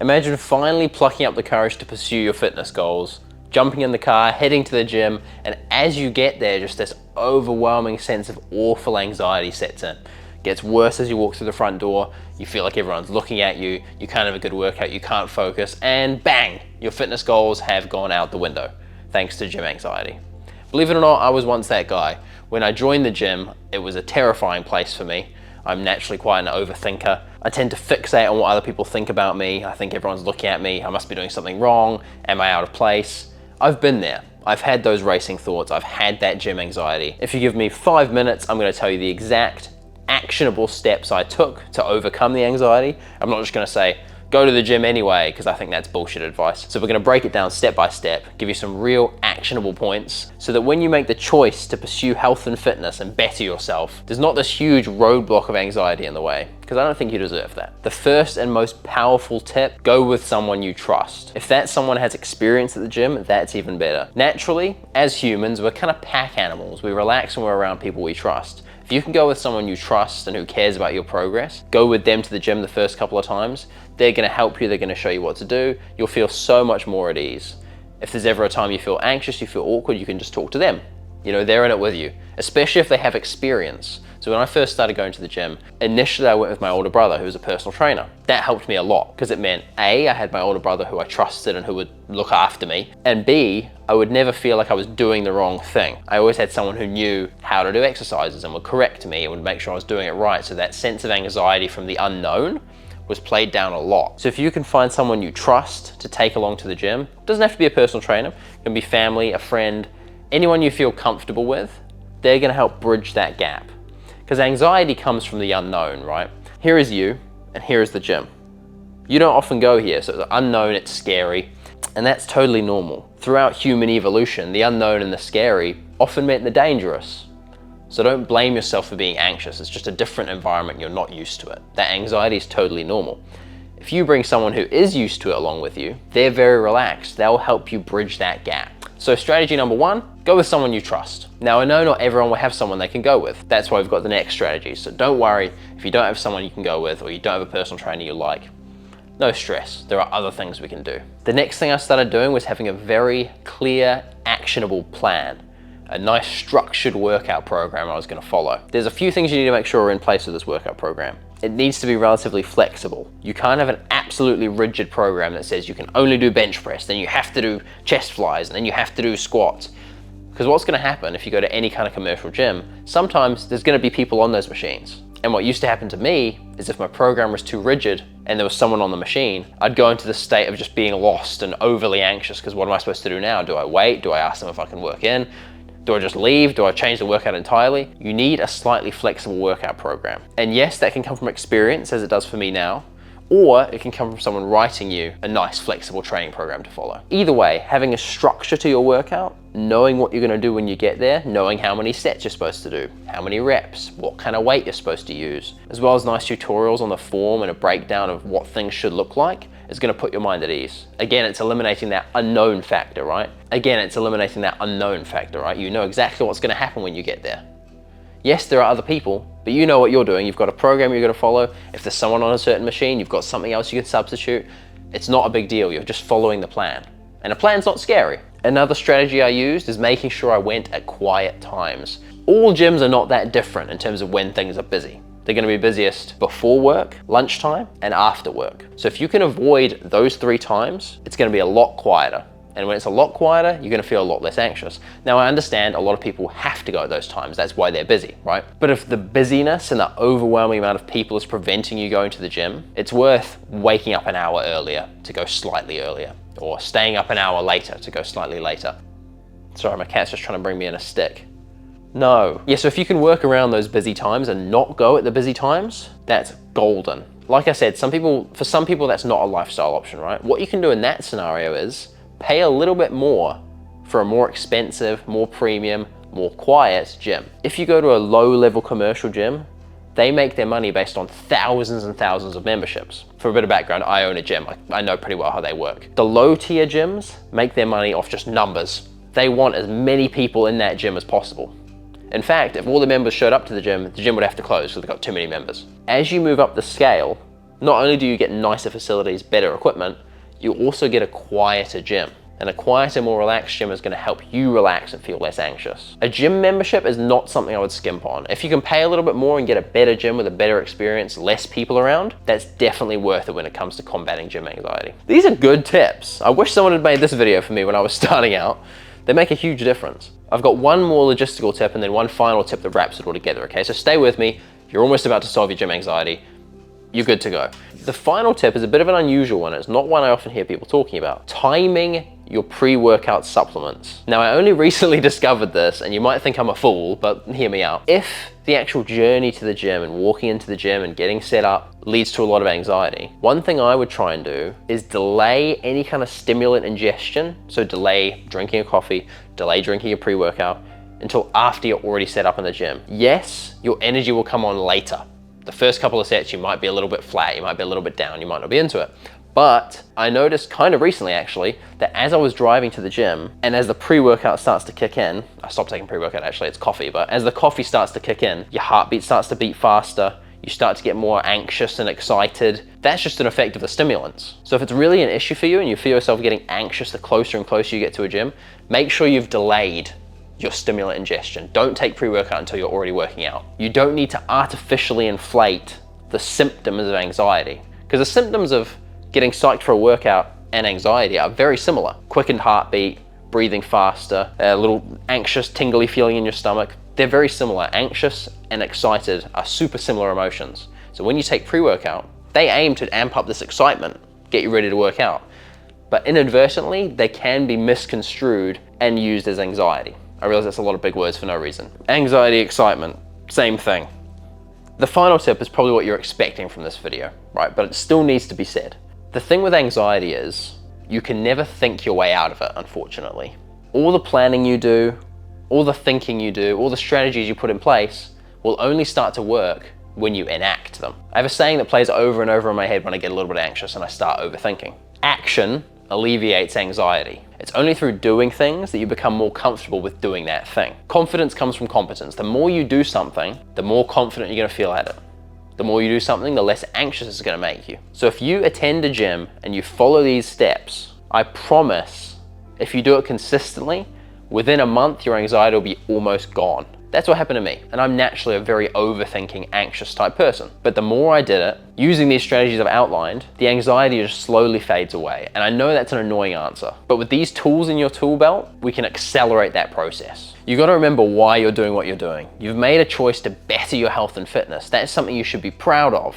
Imagine finally plucking up the courage to pursue your fitness goals, jumping in the car, heading to the gym, and as you get there, just this overwhelming sense of awful anxiety sets in. It gets worse as you walk through the front door, you feel like everyone's looking at you, you can't have a good workout, you can't focus, and bang, your fitness goals have gone out the window, thanks to gym anxiety. Believe it or not, I was once that guy. When I joined the gym, it was a terrifying place for me. I'm naturally quite an overthinker. I tend to fixate on what other people think about me. I think everyone's looking at me, I must be doing something wrong, am I out of place? I've been there. I've had those racing thoughts, I've had that gym anxiety. If you give me 5 minutes, I'm gonna tell you the exact actionable steps I took to overcome the anxiety. I'm not just gonna say, go to the gym anyway, because I think that's bullshit advice. So we're gonna break it down step by step, give you some real actionable points, so that when you make the choice to pursue health and fitness and better yourself, there's not this huge roadblock of anxiety in the way, because I don't think you deserve that. The first and most powerful tip, go with someone you trust. If that someone has experience at the gym, that's even better. Naturally, as humans, we're kind of pack animals. We relax when we're around people we trust. If you can go with someone you trust and who cares about your progress, go with them to the gym the first couple of times, they're gonna help you, they're gonna show you what to do, you'll feel so much more at ease. If there's ever a time you feel anxious, you feel awkward, you can just talk to them. You know, they're in it with you, especially if they have experience. So when I first started going to the gym, initially I went with my older brother who was a personal trainer. That helped me a lot because it meant A, I had my older brother who I trusted and who would look after me, and B, I would never feel like I was doing the wrong thing. I always had someone who knew how to do exercises and would correct me and would make sure I was doing it right. So that sense of anxiety from the unknown was played down a lot. So if you can find someone you trust to take along to the gym, it doesn't have to be a personal trainer, it can be family, a friend, anyone you feel comfortable with, they're gonna help bridge that gap. Because anxiety comes from the unknown, right? Here is you, and here is the gym. You don't often go here, so it's unknown, it's scary, and that's totally normal. Throughout human evolution, the unknown and the scary often meant the dangerous. So don't blame yourself for being anxious, it's just a different environment, you're not used to it. That anxiety is totally normal. If you bring someone who is used to it along with you, they're very relaxed, they'll help you bridge that gap. So strategy number 1, go with someone you trust. Now I know not everyone will have someone they can go with. That's why we've got the next strategy. So don't worry if you don't have someone you can go with or you don't have a personal trainer you like. No stress, there are other things we can do. The next thing I started doing was having a very clear, actionable plan. A nice structured workout program I was gonna follow. There's a few things you need to make sure are in place with this workout program. It needs to be relatively flexible. You can't have an absolutely rigid program that says you can only do bench press, then you have to do chest flies, and then you have to do squats. Because what's gonna happen if you go to any kind of commercial gym, sometimes there's gonna be people on those machines. And what used to happen to me is if my program was too rigid and there was someone on the machine, I'd go into the state of just being lost and overly anxious because what am I supposed to do now? Do I wait? Do I ask them if I can work in? Do I just leave? Do I change the workout entirely? You need a slightly flexible workout program. And yes, that can come from experience as it does for me now, or it can come from someone writing you a nice flexible training program to follow. Either way, having a structure to your workout, knowing what you're gonna do when you get there, knowing how many sets you're supposed to do, how many reps, what kind of weight you're supposed to use, as well as nice tutorials on the form and a breakdown of what things should look like, is gonna put your mind at ease. Again, it's eliminating that unknown factor, right? You know exactly what's gonna happen when you get there. Yes, there are other people, but you know what you're doing. You've got a program you're gonna follow. If there's someone on a certain machine, you've got something else you can substitute. It's not a big deal, you're just following the plan. And a plan's not scary. Another strategy I used is making sure I went at quiet times. All gyms are not that different in terms of when things are busy. They're gonna be busiest before work, lunchtime, and after work. So if you can avoid those 3 times, it's gonna be a lot quieter. And when it's a lot quieter, you're gonna feel a lot less anxious. Now I understand a lot of people have to go at those times, that's why they're busy, right? But if the busyness and the overwhelming amount of people is preventing you going to the gym, it's worth waking up an hour earlier to go slightly earlier, or staying up an hour later to go slightly later. Sorry, my cat's just trying to bring me in a stick. No. Yeah, so if you can work around those busy times and not go at the busy times, that's golden. Like I said, for some people that's not a lifestyle option, right? What you can do in that scenario is pay a little bit more for a more expensive, more premium, more quiet gym. If you go to a low-level commercial gym, they make their money based on thousands and thousands of memberships. For a bit of background, I own a gym. I know pretty well how they work. The low-tier gyms make their money off just numbers. They want as many people in that gym as possible. In fact, if all the members showed up to the gym would have to close because they've got too many members. As you move up the scale, Not only do you get nicer facilities, better equipment, you also get a quieter gym. And a quieter, more relaxed gym is going to help you relax and feel less anxious. A gym membership is not something I would skimp on. If you can pay a little bit more and get a better gym with a better experience, less people around, that's definitely worth it when it comes to combating gym anxiety. These are good tips. I wish someone had made this video for me when I was starting out. They make a huge difference. I've got one more logistical tip and then one final tip that wraps it all together, okay? So stay with me. You're almost about to solve your gym anxiety. You're good to go. The final tip is a bit of an unusual one. It's not one I often hear people talking about. Timing your pre-workout supplements. Now, I only recently discovered this, and you might think I'm a fool, but hear me out. If the actual journey to the gym and walking into the gym and getting set up leads to a lot of anxiety, one thing I would try and do is delay any kind of stimulant ingestion. So delay drinking a coffee, delay drinking a pre-workout until after you're already set up in the gym. Yes, your energy will come on later. The first couple of sets, you might be a little bit flat, you might be a little bit down, you might not be into it. But I noticed kind of recently actually, that as I was driving to the gym and as the pre-workout starts to kick in, I stopped taking pre-workout actually, it's coffee, but as the coffee starts to kick in, your heartbeat starts to beat faster, you start to get more anxious and excited. That's just an effect of the stimulants. So if it's really an issue for you and you feel yourself getting anxious the closer and closer you get to a gym, make sure you've delayed your stimulant ingestion. Don't take pre-workout until you're already working out. You don't need to artificially inflate the symptoms of anxiety, because the symptoms of getting psyched for a workout and anxiety are very similar. Quickened heartbeat, breathing faster, a little anxious, tingly feeling in your stomach. They're very similar. Anxious and excited are super similar emotions. So when you take pre-workout, they aim to amp up this excitement, get you ready to work out. But inadvertently, they can be misconstrued and used as anxiety. I realize that's a lot of big words for no reason. Anxiety, excitement, same thing. The final tip is probably what you're expecting from this video, right? But it still needs to be said. The thing with anxiety is you can never think your way out of it, unfortunately. All the planning you do, all the thinking you do, all the strategies you put in place will only start to work when you enact them. I have a saying that plays over and over in my head when I get a little bit anxious and I start overthinking. Action alleviates anxiety. It's only through doing things that you become more comfortable with doing that thing. Confidence comes from competence. The more you do something, the more confident you're gonna feel at it. The more you do something, the less anxious it's gonna make you. So if you attend a gym and you follow these steps, I promise, if you do it consistently, within a month, your anxiety will be almost gone. That's what happened to me. And I'm naturally a very overthinking, anxious type person. But the more I did it, using these strategies I've outlined, the anxiety just slowly fades away. And I know that's an annoying answer, but with these tools in your tool belt, we can accelerate that process. You gotta remember why you're doing what you're doing. You've made a choice to better your health and fitness. That's something you should be proud of.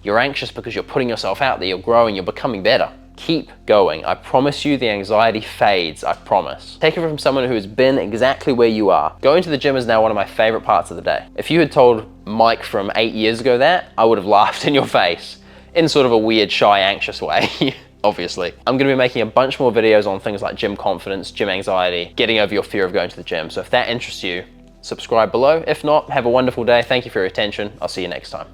You're anxious because you're putting yourself out there, you're growing, you're becoming better. Keep going. I promise you the anxiety fades, I promise. Take it from someone who has been exactly where you are. Going to the gym is now one of my favorite parts of the day. If you had told Mike from 8 years ago that, I would have laughed in your face in sort of a weird, shy, anxious way. Obviously. I'm gonna be making a bunch more videos on things like gym confidence, gym anxiety, getting over your fear of going to the gym. So if that interests you, subscribe below. If not, have a wonderful day. Thank you for your attention. I'll see you next time.